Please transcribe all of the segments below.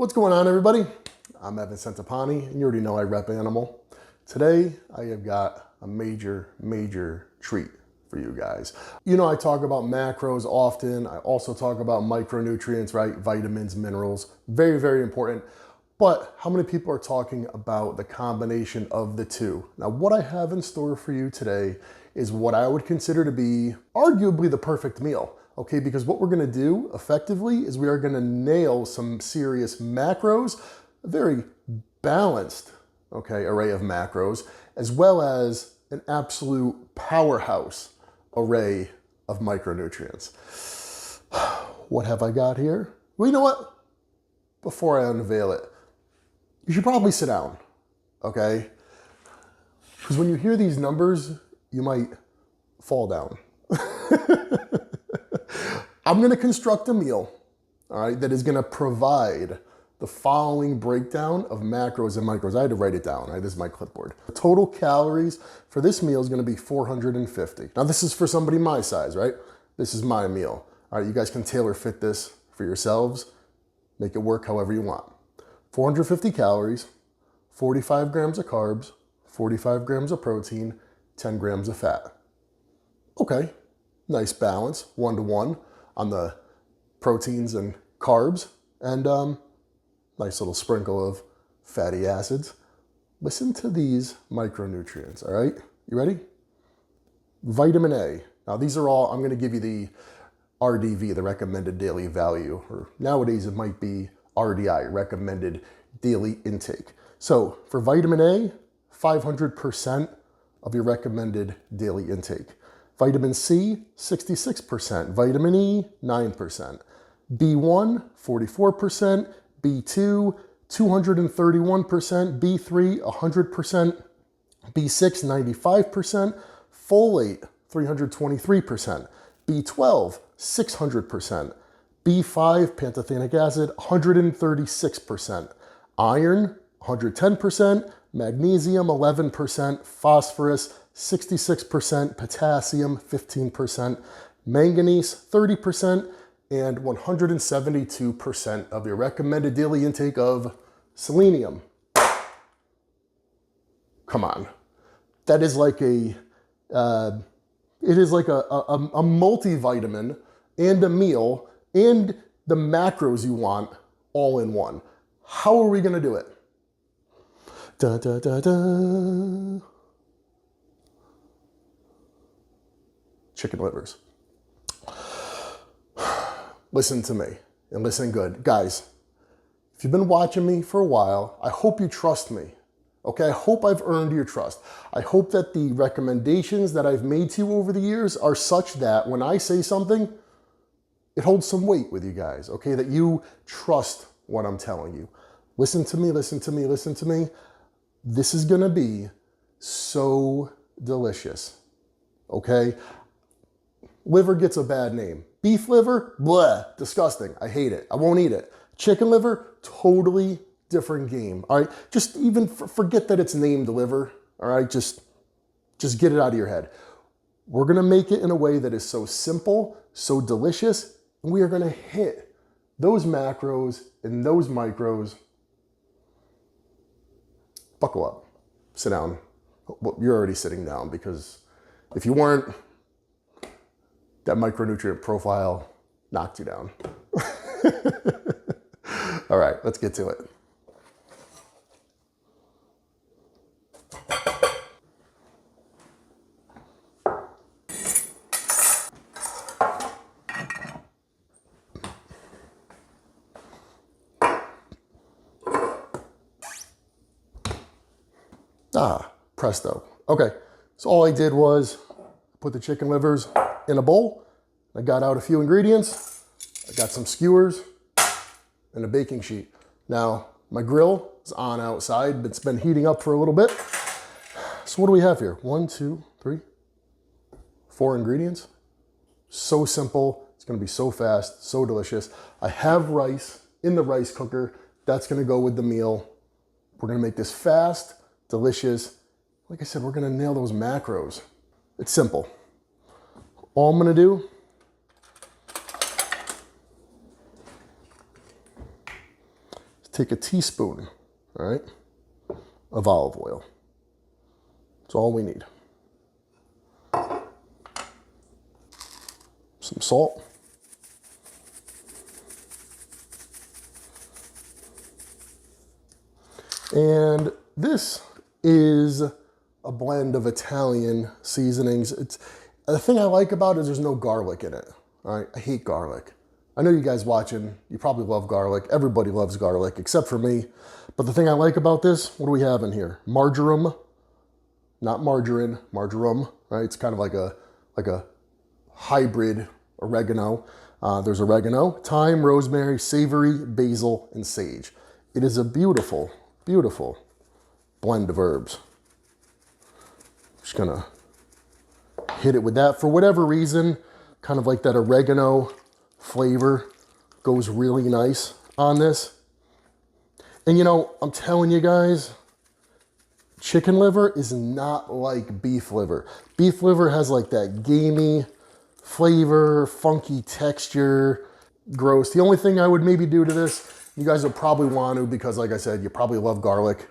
What's going on, everybody? I'm Evan Centopani, and you already know I rep animal. Today, I have got a major treat for you guys. You know, I talk about macros often. I also talk about micronutrients, right? Vitamins, minerals, very important. But how many people are talking about the combination of the two? Now, what I have in store for you today is what I would consider to be arguably the perfect meal. Okay, because what we're gonna do effectively is we are gonna nail some serious macros, a very balanced, okay, array of macros, as well as an absolute powerhouse array of micronutrients. What have I got here? Well, you know what? Before I unveil it, you should probably sit down, okay? Because when you hear these numbers, you might fall down. I'm gonna construct a meal, all right, that is gonna provide the following breakdown of macros and micros. I had to write it down, right? This is my clipboard. The total calories for this meal is gonna be 450. Now this is for somebody my size, right? This is my meal. All right, you guys can tailor fit this for yourselves, make it work however you want. 450 calories, 45 grams of carbs, 45 grams of protein, 10 grams of fat. Okay, nice balance, 1-to-1 on the proteins and carbs, and nice little sprinkle of fatty acids. Listen to these micronutrients, all right? You ready? Vitamin A. Now these are all, I'm gonna give you the RDV, the recommended daily value, or nowadays it might be RDI, recommended daily intake. So for vitamin A, 500% of your recommended daily intake. Vitamin C, 66%. Vitamin E, 9%. B1, 44%. B2, 231%. B3, 100%. B6, 95%. Folate, 323%. B12, 600%. B5, pantothenic acid, 136%. Iron, 110%. Magnesium, 11%. Phosphorus, 66%, potassium, 15%, manganese, 30%, and 172% of your recommended daily intake of selenium. Come on. That is like it is like a multivitamin and a meal and the macros you want all in one. How are we gonna do it? Da, da, da, da. Chicken livers. Listen to me and listen good. Guys, if you've been watching me for a while, I hope you trust me. Okay, I hope I've earned your trust. I hope that the recommendations that I've made to you over the years are such that when I say something, it holds some weight with you guys, okay? That you trust what I'm telling you. Listen to me, listen to me, listen to me. This is gonna be so delicious, okay? Liver gets a bad name. Beef liver, bleh, disgusting. I hate it. I won't eat it. Chicken liver, totally different game. All right, just even forget that it's named liver. All right, just get it out of your head. We're gonna make it in a way that is so simple, so delicious, and we are gonna hit those macros and those micros. Buckle up, sit down. Well, you're already sitting down because if you weren't, that micronutrient profile knocked you down. All right, let's get to it. Ah, presto. Okay, so all I did was put the chicken livers in a bowl. I got out a few ingredients. I got some skewers and a baking sheet. Now, my grill is on outside. It's been heating up for a little bit. So what do we have here? 1, 2, 3, 4 ingredients. So simple. It's gonna be so fast, so delicious. I have rice in the rice cooker. That's gonna go with the meal. We're gonna make this fast, delicious. Like I said, we're gonna nail those macros. It's simple. All I'm gonna do take a teaspoon, all right, of olive oil. That's all we need. Some salt. And this is a blend of Italian seasonings. The thing I like about it is there's no garlic in it. All right, I hate garlic. I know you guys watching, you probably love garlic. Everybody loves garlic except for me. But the thing I like about this, what do we have in here? Marjoram, not margarine, marjoram, right? It's kind of like a hybrid oregano. There's oregano, thyme, rosemary, savory, basil, and sage. It is a beautiful, beautiful blend of herbs. Just gonna hit it with that. For whatever reason, kind of like that oregano flavor goes really nice on this. And you know, I'm telling you guys, chicken liver is not like beef liver. Beef liver has like that gamey flavor, funky texture, gross. The only thing I would maybe do to this, you guys will probably want to, because like I said, you probably love garlic,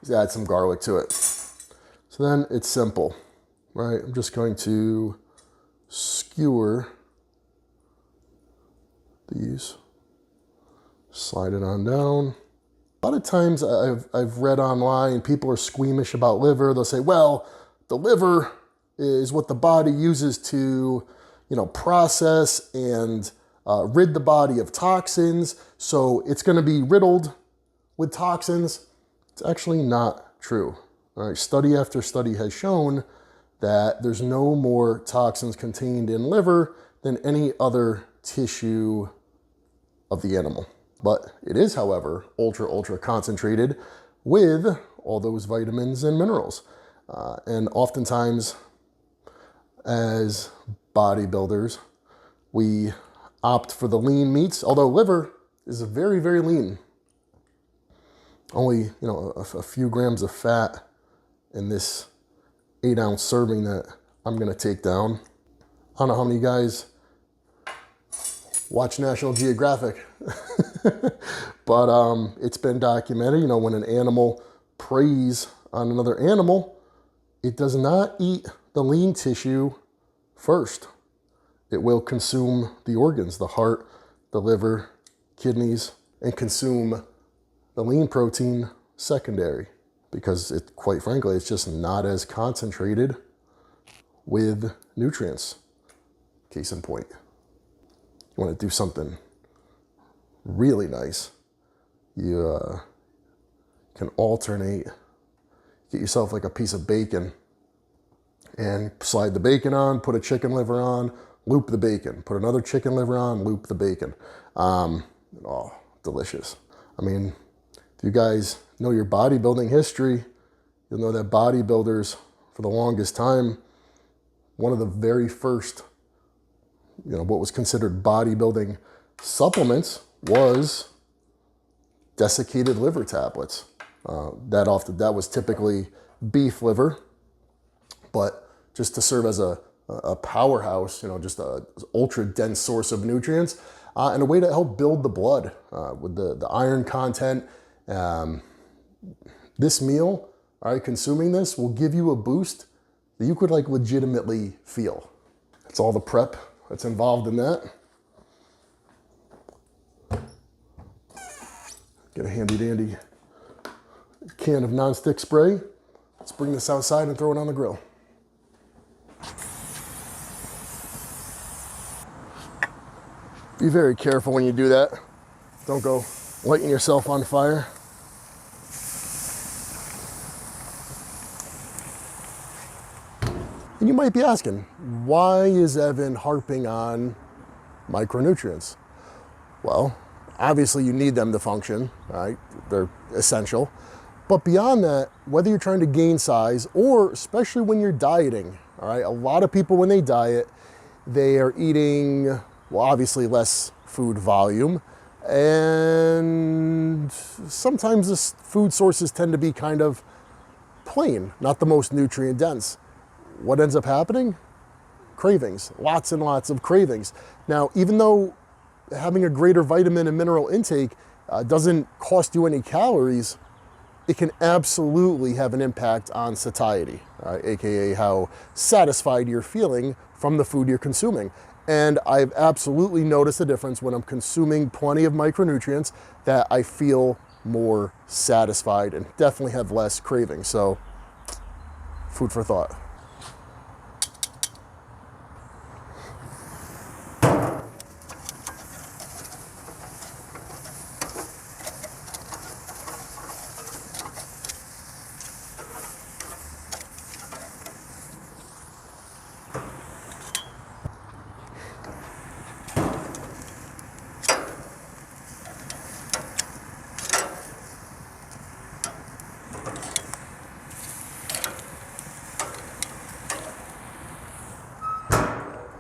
just add some garlic to it. So then it's simple, right? I'm just going to skewer these, slide it on down. A lot of times I've read online, people are squeamish about liver. They'll say, well, the liver is what the body uses to, you know, process and rid the body of toxins. So it's going to be riddled with toxins. It's actually not true. All right, study after study has shown that there's no more toxins contained in liver than any other tissue of the animal. But it is, however, ultra concentrated with all those vitamins and minerals. And oftentimes, as bodybuilders, we opt for the lean meats, although liver is very, very lean. Only, you know, a few grams of fat in this 8-ounce serving that I'm gonna take down. I don't know how many guys watch National Geographic, but it's been documented, you know, when an animal preys on another animal, it does not eat the lean tissue first. It will consume the organs, the heart, the liver, kidneys, and consume the lean protein secondary, because it, quite frankly, it's just not as concentrated with nutrients. Case in point. You want to do something really nice, you can alternate, get yourself like a piece of bacon and slide the bacon on, put a chicken liver on, loop the bacon, put another chicken liver on, loop the bacon. Oh, delicious. I mean, if you guys know your bodybuilding history, you'll know that bodybuilders, for the longest time, one of the very first, you know, what was considered bodybuilding supplements was desiccated liver tablets. That was typically beef liver, but just to serve as a powerhouse, you know, just a ultra dense source of nutrients, and a way to help build the blood with the iron content. This meal, all right, consuming this will give you a boost that you could like legitimately feel. That's all the prep that's involved in that. Get a handy dandy can of non-stick spray. Let's bring this outside and throw it on the grill. Be very careful when you do that. Don't go lighting yourself on fire. And you might be asking, why is Evan harping on micronutrients? Well, obviously you need them to function, right? They're essential. But beyond that, whether you're trying to gain size or especially when you're dieting, all right? A lot of people when they diet, they are eating, well, obviously less food volume, and sometimes the food sources tend to be kind of plain, not the most nutrient dense. What ends up happening? Cravings, lots and lots of cravings. Now, even though having a greater vitamin and mineral intake doesn't cost you any calories, it can absolutely have an impact on satiety, AKA how satisfied you're feeling from the food you're consuming. And I've absolutely noticed a difference when I'm consuming plenty of micronutrients, that I feel more satisfied and definitely have less craving. So, food for thought.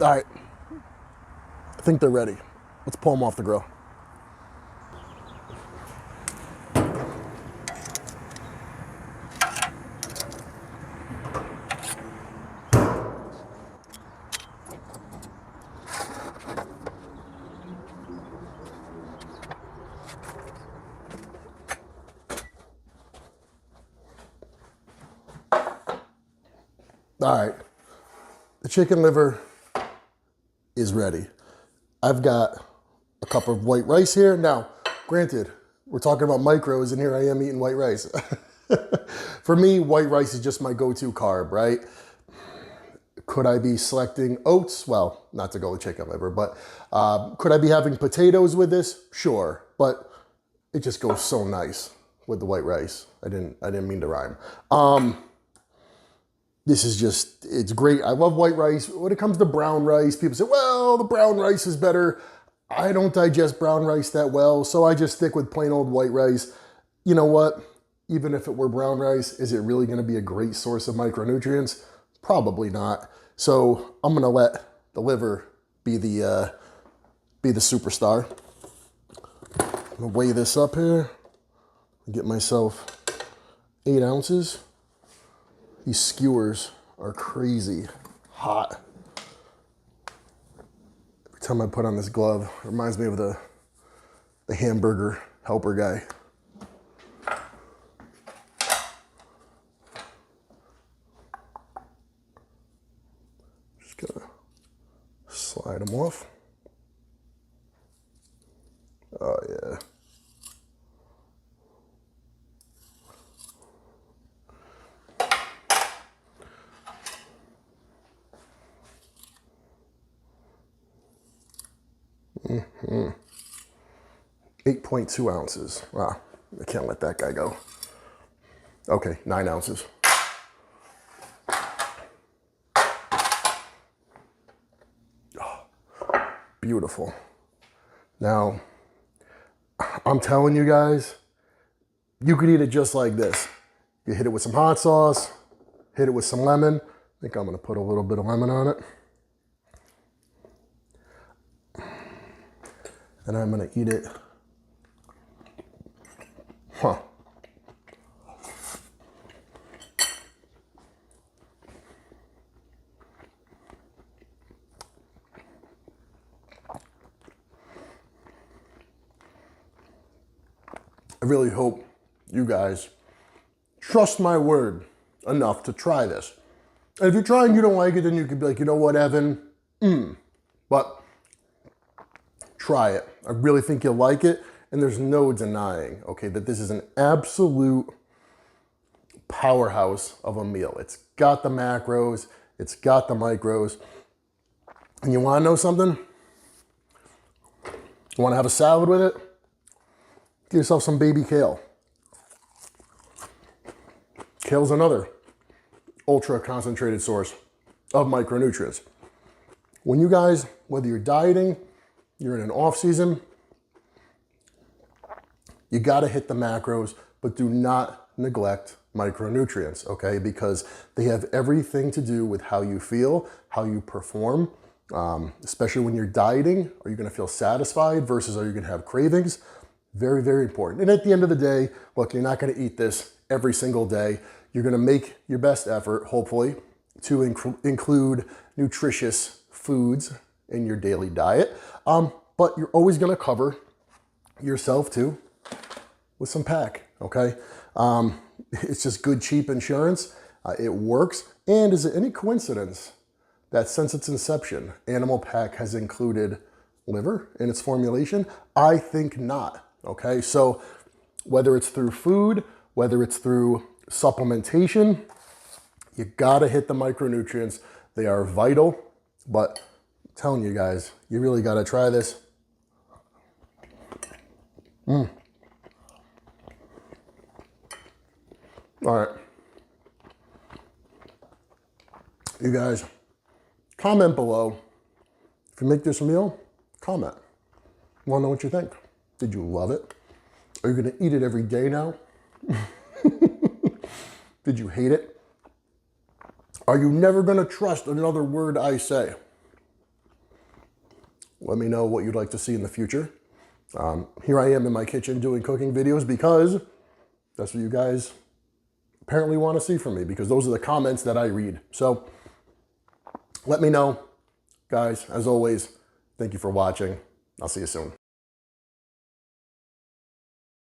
All right, I think they're ready. Let's pull them off the grill. All right, the chicken liver is ready. I've got a cup of white rice here. Now, granted, we're talking about micros and here I am eating white rice. For me, white rice is just my go-to carb, right? Could I be selecting oats? Well, not to go with chicken liver, but could I be having potatoes with this? Sure, but it just goes so nice with the white rice. I didn't mean to rhyme. This is just, it's great. I love white rice. When it comes to brown rice, people say, well, the brown rice is better. I don't digest brown rice that well, so I just stick with plain old white rice. You know what? Even if it were brown rice, is it really gonna be a great source of micronutrients? Probably not. So I'm gonna let the liver be the superstar. I'm gonna weigh this up here, get myself 8 ounces. These skewers are crazy hot. Every time I put on this glove, it reminds me of the hamburger helper guy. Just gonna slide them off. Oh yeah. Mm-hmm. 8.2 ounces. Wow, I can't let that guy go. Okay, 9 ounces. Oh, beautiful. Now, I'm telling you guys, you could eat it just like this. You hit it with some hot sauce, hit it with some lemon. I think I'm gonna put a little bit of lemon on it. And I'm gonna eat it. Huh. I really hope you guys trust my word enough to try this. And if you're trying, you don't like it, then you could be like, you know what, Evan? But try it. I really think you'll like it. And there's no denying, okay, that this is an absolute powerhouse of a meal. It's got the macros, it's got the micros. And you wanna know something? You wanna have a salad with it? Get yourself some baby kale. Kale's another ultra concentrated source of micronutrients. When you guys, whether you're dieting, you're in an off season, you gotta hit the macros, but do not neglect micronutrients, okay? Because they have everything to do with how you feel, how you perform, especially when you're dieting. Are you gonna feel satisfied versus are you gonna have cravings? Very, very important. And at the end of the day, look, you're not gonna eat this every single day. You're gonna make your best effort, hopefully, to include nutritious foods in your daily diet. But you're always gonna cover yourself too with some pack, okay? It's just good, cheap insurance. It works. And is it any coincidence that since its inception, Animal Pack has included liver in its formulation? I think not, okay? So whether it's through food, whether it's through supplementation, you gotta hit the micronutrients. They are vital, but I'm telling you guys, you really gotta try this. All right. You guys, comment below. If you make this meal, comment. I wanna know what you think. Did you love it? Are you gonna eat it every day now? Did you hate it? Are you never gonna trust another word I say? Let me know what you'd like to see in the future. Here I am in my kitchen doing cooking videos because that's what you guys apparently want to see from me, because those are the comments that I read. So let me know. Guys, as always, thank you for watching. I'll see you soon.